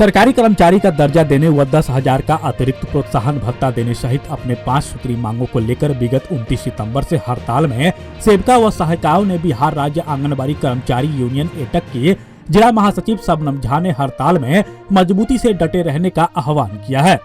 सरकारी कर्मचारी का दर्जा देने व 10,000 का अतिरिक्त प्रोत्साहन भत्ता देने सहित अपने 5 सूत्री मांगों को लेकर विगत 29 सितंबर से हड़ताल में सेविका व सहायिकाओं ने बिहार राज्य आंगनबाड़ी कर्मचारी यूनियन एटक की जिला महासचिव शबनम झा ने हड़ताल में मजबूती से डटे रहने का आह्वान किया है।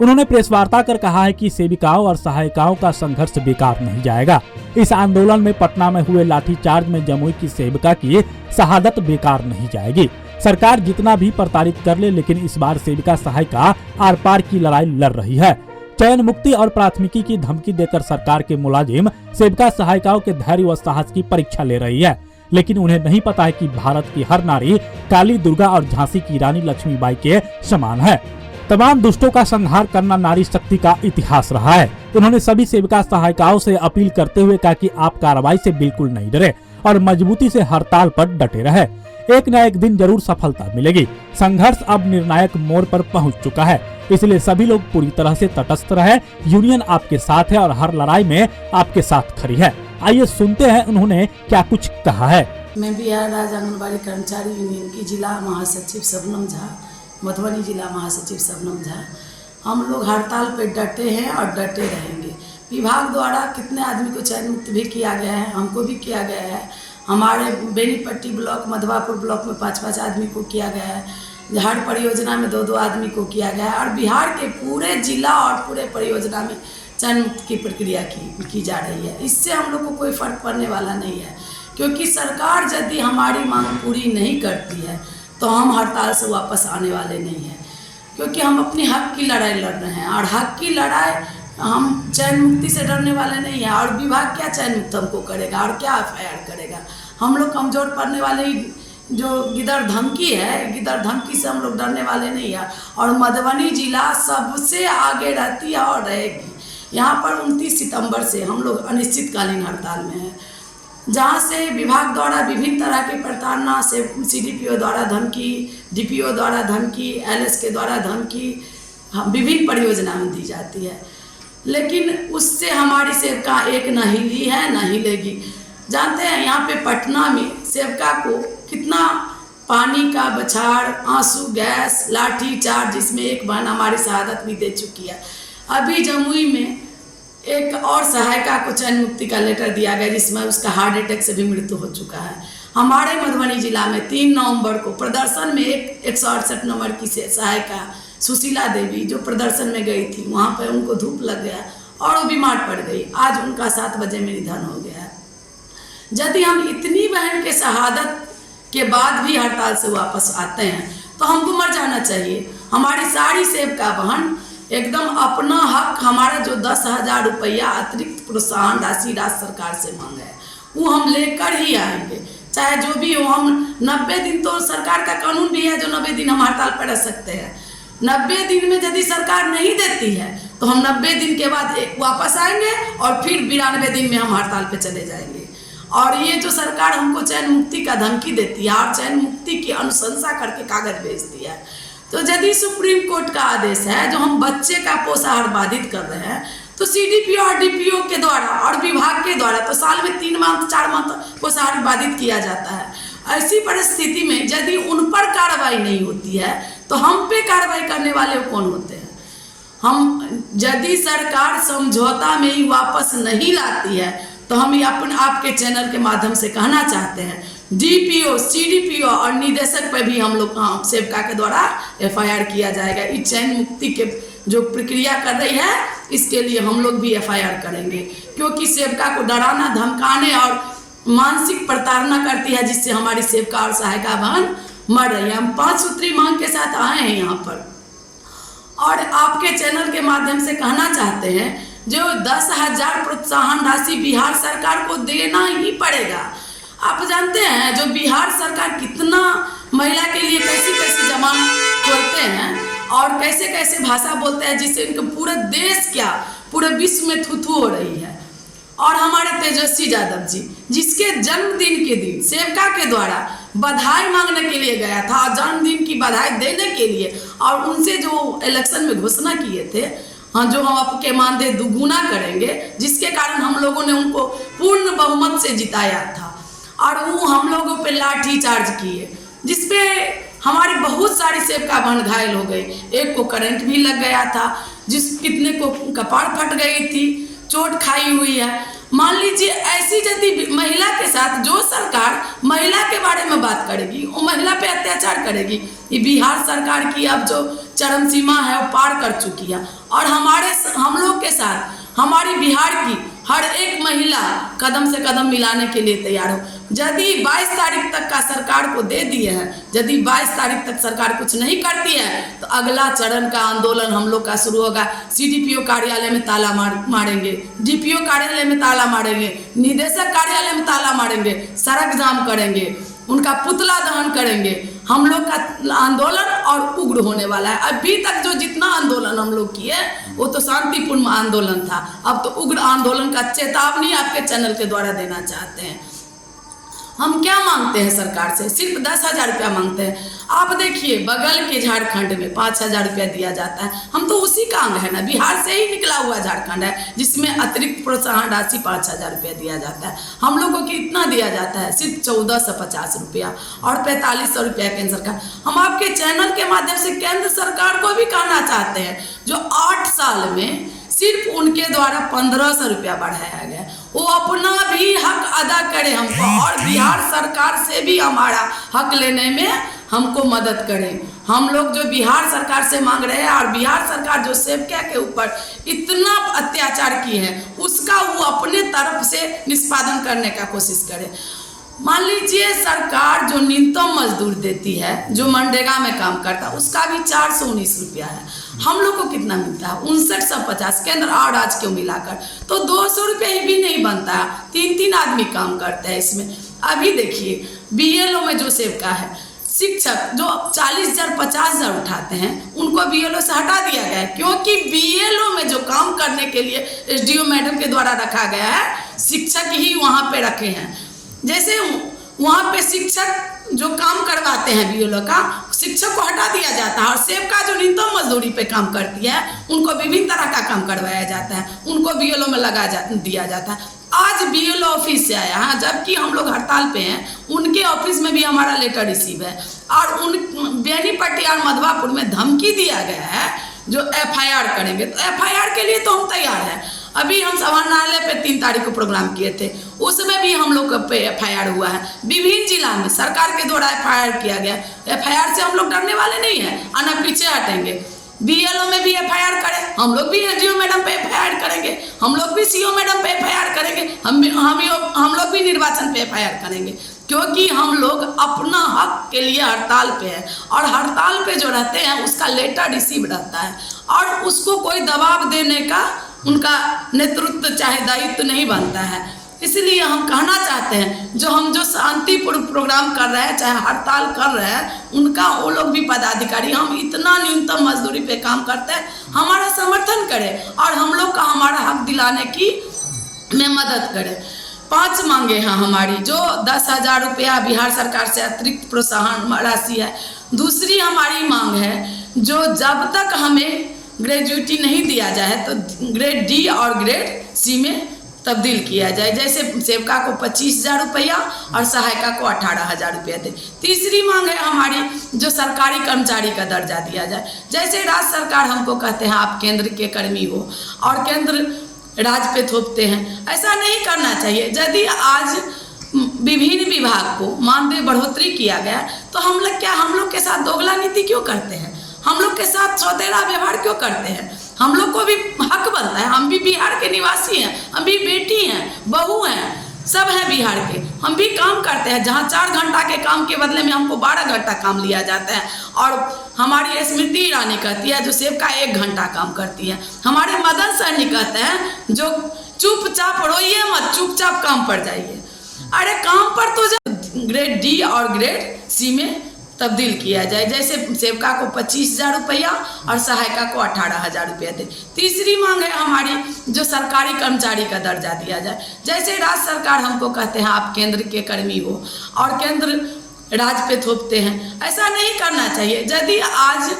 उन्होंने प्रेस वार्ता कर कहा है कि सेविकाओं और सहायिकाओं का संघर्ष बेकार नहीं जाएगा। इस आंदोलन में पटना में हुए लाठीचार्ज में जमुई की सेविका की शहादत बेकार नहीं जाएगी। सरकार जितना भी प्रताड़ित कर ले, लेकिन इस बार सेविका सहायिका आर पार की लड़ाई लड़ रही है। चयन मुक्ति और प्राथमिकी की धमकी देकर सरकार के मुलाजिम सेविका सहायिकाओं के धैर्य व साहस की परीक्षा ले रही है, लेकिन उन्हें नहीं पता है कि भारत की हर नारी काली दुर्गा और झांसी की रानी लक्ष्मीबाई के समान है। तमाम दुष्टों का संहार करना नारी शक्ति का इतिहास रहा है। उन्होंने सभी सेविका सहायिकाओं से अपील करते हुए कहा कि आप कार्रवाई से बिल्कुल नहीं डरे और मजबूती से हड़ताल पर डटे रहे। एक न एक दिन जरूर सफलता मिलेगी। संघर्ष अब निर्णायक मोड़ पर पहुंच चुका है, इसलिए सभी लोग पूरी तरह से तटस्थ रहे। यूनियन आपके साथ है और हर लड़ाई में आपके साथ खड़ी है। आइए सुनते हैं उन्होंने क्या कुछ कहा है। मैं बिहार राज्य आंगनबाड़ी कर्मचारी यूनियन की जिला महासचिव शबनम झा, मधुबनी जिला महासचिव शबनम झा, हम लोग हड़ताल पे डटे हैं और डटे रहेंगे। विभाग द्वारा कितने आदमी को चयन मुक्त भी किया गया है, हमको भी किया गया है। हमारे बेनीपट्टी ब्लॉक, मधवापुर ब्लॉक में 5-5 आदमी को किया गया है। हर परियोजना में 2-2 आदमी को किया गया है और बिहार के पूरे जिला और पूरे परियोजना में चयन मुक्त की प्रक्रिया की जा रही है। इससे हम लोग को कोई फर्क पड़ने वाला नहीं है, क्योंकि सरकार यदि हमारी मांग पूरी नहीं करती है तो हम हड़ताल से वापस आने वाले नहीं हैं, क्योंकि हम अपनी हक की लड़ाई लड़ रहे हैं और हक की लड़ाई हम चयन मुक्ति से डरने वाले नहीं हैं। और विभाग क्या चयन मुक्त हमको करेगा और क्या एफआईआर करेगा? हम लोग कमजोर पड़ने वाले ही, जो गिदड़ धमकी है, गिदड़ धमकी से हम लोग डरने वाले नहीं हैं। और मधुबनी जिला सबसे आगे रहती है और रहेगी। यहाँ पर 29 सितंबर से हम लोग अनिश्चितकालीन हड़ताल में हैं, जहाँ से विभाग द्वारा विभिन्न तरह की प्रताड़ना से CDPO द्वारा धमकी, DPO द्वारा धमकी, LS के द्वारा धमकी विभिन्न परियोजना में दी जाती है, लेकिन उससे हमारी सेविका एक न हिली है न हिलेगी। जानते हैं यहाँ पे पटना में सेविका को कितना पानी का बछाड़, आंसू गैस, लाठी चार्ज, जिसमें एक बहन हमारी शहादत भी दे चुकी है। अभी जमुई में एक और सहायिका को चयन मुक्ति का लेटर दिया गया, जिसमें उसका हार्ट अटैक से भी मृत्यु हो चुका है। हमारे मधुबनी जिला में 3 नवंबर को प्रदर्शन में एक 168 नंबर की सहायिका सुशीला देवी जो प्रदर्शन में गई थी, वहाँ पर उनको धूप लग गया और वो बीमार पड़ गई। आज उनका 7 बजे में निधन हो गया है। यदि हम इतनी बहन के शहादत के बाद भी हड़ताल से वापस आते हैं तो हमको मर जाना चाहिए। हमारी सारी सेविका बहन एकदम अपना हक, हमारा जो 10,000 रुपया अतिरिक्त प्रोत्साहन राशि राज्य सरकार से मांगा है वो हम लेकर ही आएंगे, चाहे जो भी हो। हम 90 दिन, तो सरकार का कानून भी है जो 90 दिन हम हड़ताल पर रह सकते हैं। 90 दिन में यदि सरकार नहीं देती है तो हम 90 दिन के बाद वापस आएंगे और फिर 92 दिन में हम हड़ताल पे चले जाएंगे। और ये जो सरकार हमको चयन मुक्ति का धमकी देती है और चयन मुक्ति की अनुशंसा करके कागज भेजती है, तो यदि सुप्रीम कोर्ट का आदेश है जो हम बच्चे का पोषाहार बाधित कर रहे हैं, तो CDPO और DPO के द्वारा और विभाग के द्वारा तो साल में 3 माह 4 माह पोषाहार बाधित किया जाता है। ऐसी परिस्थिति में यदि उन पर कार्रवाई नहीं होती है तो हम पे कार्रवाई करने वाले कौन होते हैं? हम यदि सरकार समझौता में ही वापस नहीं लाती है तो हम आपके चैनल के माध्यम से कहना चाहते हैं, DPO, CDPO और निदेशक पर भी हम लोग सेविका के द्वारा FIR किया जाएगा। इस चयन मुक्ति के जो प्रक्रिया कर रही है इसके लिए हम लोग भी FIR करेंगे, क्योंकि सेविका को डराना, धमकाने और मानसिक प्रताड़ना करती है, जिससे हमारी सेविका और सहायिका बहन मर रही है। हम 5 सूत्री मांग के साथ आए हैं यहाँ पर और आपके चैनल के माध्यम से कहना चाहते हैं, जो 10,000 प्रोत्साहन राशि बिहार सरकार को देना ही पड़ेगा। आप जानते हैं जो बिहार सरकार कितना महिला के लिए कैसी कैसी जबान खोलते हैं और कैसे कैसे भाषा बोलते हैं, जिससे इनके पूरे देश क्या पूरे विश्व में थू हो रही है। और हमारे तेजस्वी यादव जी, जिसके जन्मदिन के दिन सेविका के द्वारा बधाई मांगने के लिए गया था और जन्मदिन की बधाई देने के लिए, और उनसे जो इलेक्शन में घोषणा किए थे, हाँ, जो हम आपके मानदेय दुगुना करेंगे, जिसके कारण हम लोगों ने उनको पूर्ण बहुमत से जिताया था, और वो हम लोगों पे लाठी चार्ज किए, जिसपे हमारी बहुत सारी सेवका बहन घायल हो गई, एक को करंट भी लग गया था, कितने को कपाड़ फट गई थी, चोट खाई हुई है। मान लीजिए ऐसी यदि महिला के साथ जो सरकार महिला के बारे में बात करेगी, वो महिला पे अत्याचार करेगी। ये बिहार सरकार की अब जो चरम सीमा है वो पार कर चुकी है, और हम लोग के साथ हमारी बिहार की हर एक महिला कदम से कदम मिलाने के लिए तैयार हो। यदि 22 तारीख तक का सरकार को दे दिए हैं, यदि 22 तारीख तक सरकार कुछ नहीं करती है तो अगला चरण का आंदोलन हम लोग का शुरू होगा। CDPO कार्यालय में ताला मारेंगे, DPO कार्यालय में ताला मारेंगे, निदेशक कार्यालय में ताला मारेंगे, सड़क जाम करेंगे, उनका पुतला दहन करेंगे। हम लोग का आंदोलन और उग्र होने वाला है। अभी तक जो जितना आंदोलन हम लोग किए वो तो शांतिपूर्ण आंदोलन था, अब तो उग्र आंदोलन का चेतावनी आपके चैनल के द्वारा देना चाहते हैं। हम क्या मांगते हैं सरकार से? सिर्फ 10,000 रुपया मांगते हैं। आप देखिए बगल के झारखंड में 5,000 रुपया दिया जाता है, हम तो उसी का अंग है ना, बिहार से ही निकला हुआ झारखंड है, जिसमें अतिरिक्त प्रोत्साहन राशि 5,000 रुपया दिया जाता है। हम लोगों को कितना दिया जाता है? सिर्फ 1450 रुपया और 4500 रुपया केंद्र सरकार। हम आपके चैनल के माध्यम से केंद्र सरकार को भी कहना चाहते हैं, जो 8 साल में सिर्फ उनके द्वारा 1500 रुपया बढ़ाया गया, वो अपना भी हक अदा करे हमको, और बिहार सरकार से भी हमारा हक लेने में हमको मदद करें। हम लोग जो बिहार सरकार से मांग रहे हैं, और बिहार सरकार जो सेवका के ऊपर इतना अत्याचार की है उसका वो अपने तरफ से निष्पादन करने का कोशिश करे। मान लीजिए सरकार जो न्यूनतम मजदूर देती है, जो मनरेगा में काम करता है, उसका भी 419 रुपया है। हम लोग को कितना मिलता है? 5950 केंद्र और राज्य को मिलाकर, तो 200 रुपये ही भी नहीं बनता है। 3 आदमी काम करते हैं इसमें। अभी देखिए BLO में जो सेवका है, शिक्षक जो 40,000 50,000 उठाते हैं, उनको BLO से हटा दिया गया है, क्योंकि BLO में जो काम करने के लिए SDO मैडम के द्वारा रखा गया है, शिक्षक ही वहाँ पे रखे हैं। जैसे वहाँ पे शिक्षक जो काम करवाते हैं BLO का, शिक्षक को हटा दिया जाता है, और सेवका जो न्यूनतम मजदूरी पे काम करती है उनको विभिन्न तरह का काम करवाया जाता है, उनको BLO में दिया जाता है। आज BLO ऑफिस से आया है, जबकि हम लोग हड़ताल पे हैं, उनके ऑफिस में भी हमारा लेटर रिसीव है, और बेनीपट्टी और मधवापुर में धमकी दिया गया है जो FIR करेंगे। तो FIR के लिए तो हम तैयार हैं। अभी हम समाहरणालय पे 3 तारीख को प्रोग्राम किए थे, उसमें भी हम लोग पे FIR हुआ है। विभिन्न जिला में सरकार के द्वारा FIR किया गया। FIR से हम लोग डरने वाले नहीं हैं, और न पीछे हटेंगे। BLO में भी FIR करें, हम लोग भी SDO मैडम पे FIR करेंगे, हम लोग भी CO मैडम पे FIR करेंगे, हम लोग भी निर्वाचन पे FIR करेंगे, क्योंकि हम लोग अपना हक के लिए हड़ताल पे हैं, और हड़ताल पे जो रहते हैं उसका लेटर रिसीव रहता है, और उसको कोई दबाव देने का उनका नेतृत्व चाहे दायित्व नहीं बनता है। इसलिए हम कहना चाहते हैं, जो शांतिपूर्ण प्रोग्राम कर रहे हैं, चाहे हड़ताल कर रहे हैं, उनका वो लोग भी पदाधिकारी, हम इतना न्यूनतम मजदूरी पे काम करते हैं, हमारा समर्थन करें, और हम लोग का हमारा हक दिलाने की में मदद करें। 5 मांगे हैं हमारी, जो 10,000 रुपया बिहार सरकार से अतिरिक्त प्रोत्साहन राशि है। दूसरी हमारी मांग है, जो जब तक हमें ग्रेजुएटी नहीं दिया जाए तो ग्रेड D और ग्रेड C में तब्दील किया जाए। जैसे सेवका को 25,000 रुपया और सहायिका को 18,000 रुपया दे। तीसरी मांग है हमारी, जो सरकारी कर्मचारी का दर्जा दिया जाए। जैसे राज्य सरकार हमको कहते हैं आप केंद्र के कर्मी हो, और केंद्र राज्य पे थोपते हैं, ऐसा नहीं करना चाहिए। यदि आज विभिन्न विभाग को मानदेय बढ़ोतरी किया गया, तो हम लोग के साथ दोगला नीति क्यों करते हैं? हम लोग के साथ सौतेला व्यवहार क्यों करते हैं? हम लोग को भी हक बनता है, हम भी बिहार के निवासी हैं, हम भी बेटी हैं, बहू हैं, सब हैं बिहार के, हम भी काम करते हैं। जहाँ 4 घंटा के काम के बदले में हमको 12 घंटा काम लिया जाता है, और हमारी स्मृति ईरानी कहती है जो सेवका 1 घंटा काम करती है। हमारे मदन सहनी कहते हैं जो चुपचाप रोइए मत, चुपचाप काम पर जाइए। अरे काम पर तो ग्रेड D और ग्रेड C में तब्दील किया जाए। जैसे सेवका को 25,000 रुपया और सहायिका को 18,000 रुपया दे। तीसरी मांग है हमारी, जो सरकारी कर्मचारी का दर्जा दिया जाए। जैसे राज्य सरकार हमको कहते हैं आप केंद्र के कर्मी हो, और केंद्र राज्य पे थोपते हैं, ऐसा नहीं करना चाहिए। यदि आज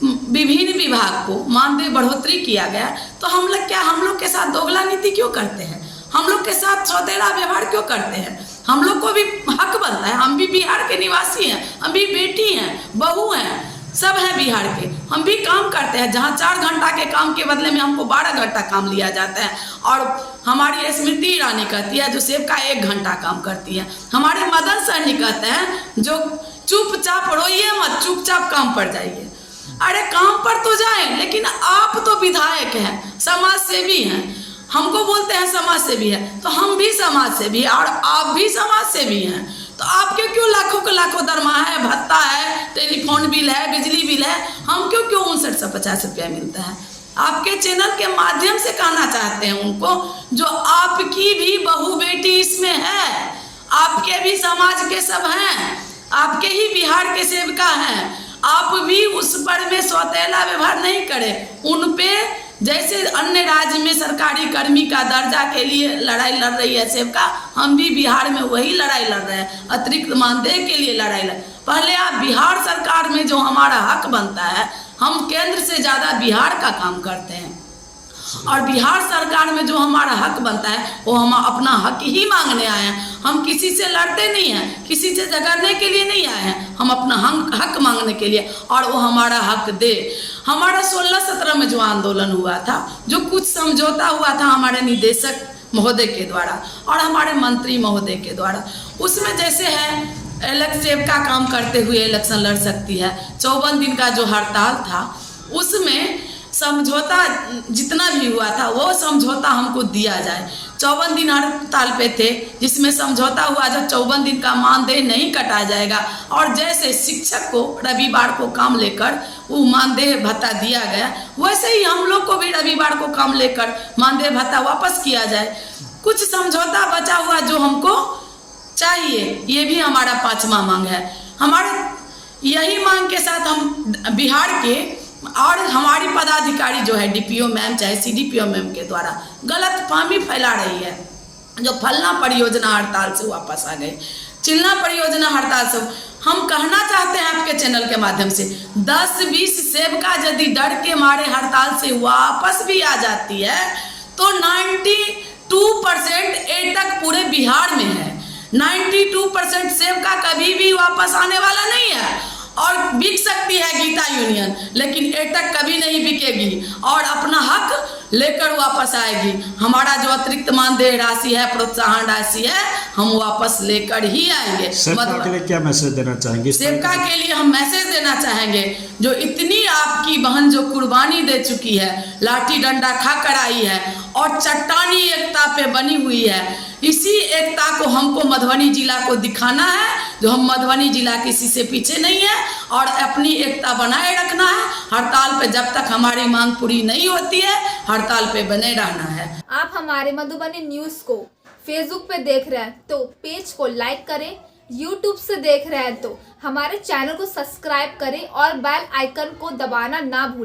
विभिन्न विभाग को मानदेय बढ़ोतरी किया गया, तो हम लोग के साथ दोगला नीति क्यों करते हैं? हम लोग के साथ सौतेला व्यवहार क्यों करते हैं? हम लोग को भी हक बनता है। हम भी बिहार के निवासी हैं, हम भी बेटी हैं, बहू हैं, सब हैं बिहार के। हम भी काम करते हैं, जहाँ 4 घंटा के काम के बदले में हमको 12 घंटा काम लिया जाता है। और हमारी स्मृति ईरानी कहती है जो सेवका 1 घंटा काम करती है। हमारे मदन सहनी कहते हैं जो चुपचाप रोइए मत, चुपचाप काम पर जाइए। अरे काम पर तो जाएं, लेकिन आप तो विधायक हैं, समाज सेवी हैं, हमको बोलते हैं समाज सेवी है, तो हम भी समाज सेवी हैं और आप भी समाज सेवी हैं। तो आपके क्यों लाखों के लाखों दरमाहा है, भत्ता है, टेलीफोन बिल है, बिजली बिल है, हम क्यों 5950 रुपया मिलता है? आपके चैनल के माध्यम से कहना चाहते हैं उनको, जो आपकी भी बहू बेटी इसमें है, आपके भी समाज के सब हैं, आपके ही बिहार के सेवका हैं, आप भी उस पर में सौतेला व्यवहार नहीं करें। उन पे जैसे अन्य राज्य में सरकारी कर्मी का दर्जा के लिए लड़ाई लड़ रही है सेवका, हम भी बिहार में वही लड़ाई लड़ रहे हैं, अतिरिक्त मानदेय के लिए लड़ाई लड़। पहले आप बिहार सरकार में जो हमारा हक बनता है, हम केंद्र से ज़्यादा बिहार का काम करते हैं, और बिहार सरकार में जो हमारा हक बनता है वो हम अपना हक ही मांगने आए हैं। हम किसी से लड़ते नहीं हैं, किसी से झगड़ने के लिए नहीं आए हैं, हम अपना हक मांगने के लिए, और वो हमारा हक दे। हमारा 16-17 में जो आंदोलन हुआ था, जो कुछ समझौता हुआ था हमारे निदेशक महोदय के द्वारा और हमारे मंत्री महोदय के द्वारा, उसमें जैसे है सेवका का काम करते हुए इलेक्शन लड़ सकती है। 54 दिन का जो हड़ताल था उसमें समझौता जितना भी हुआ था वो समझौता हमको दिया जाए। 54 दिन हड़ताल पे थे, जिसमें समझौता हुआ जब 54 दिन का मानदेय नहीं कटा जाएगा, और जैसे शिक्षक को रविवार को काम लेकर वो मानदेय भत्ता दिया गया, वैसे ही हम लोग को भी रविवार को काम लेकर मानदेय भत्ता वापस किया जाए। कुछ समझौता बचा हुआ जो हमको चाहिए, ये भी हमारा 5वां मांग है। हमारे यही मांग के साथ हम बिहार के और हमारी पदाधिकारी जो है डीपीओ मैम चाहे सीडीपीओ मैम के द्वारा गलतफहमी फैला रही है। जो फलना परियोजना हड़ताल से वापस आ गई, चिल्ला परियोजना हड़ताल से, हम कहना चाहते हैं आपके चैनल के माध्यम से 10-20 सेवका यदि डर के मारे हड़ताल से वापस भी आ जाती है तो 92% एटक पूरे बिहार में है। 92% सेवका कभी भी वापस आने वाला नहीं है। और बिक सकती है गीता यूनियन, लेकिन एटक कभी नहीं बिकेगी और अपना हक लेकर वापस आएगी। हमारा जो अतिरिक्त मानदेय राशि है, प्रोत्साहन राशि है, हम वापस लेकर ही आएंगे। सेवका के लिए क्या मैसेज देना चाहेंगे? सेवका के लिए हम मैसेज देना चाहेंगे, जो इतनी आपकी बहन जो कुर्बानी दे चुकी है, लाठी डंडा खा कर आई है और चट्टानी एकता पे बनी हुई है, इसी एकता को हमको मधुबनी जिला को दिखाना है। जो हम मधुबनी जिला किसी से पीछे नहीं है और अपनी एकता बनाए रखना है। हड़ताल पे जब तक हमारी मांग पूरी नहीं होती है, हड़ताल पे बने रहना है। आप हमारे मधुबनी न्यूज को फेसबुक पे देख रहे हैं तो पेज को लाइक करें, यूट्यूब से देख रहे हैं तो हमारे चैनल को सब्सक्राइब करें और बेल आइकन को दबाना ना भूलें।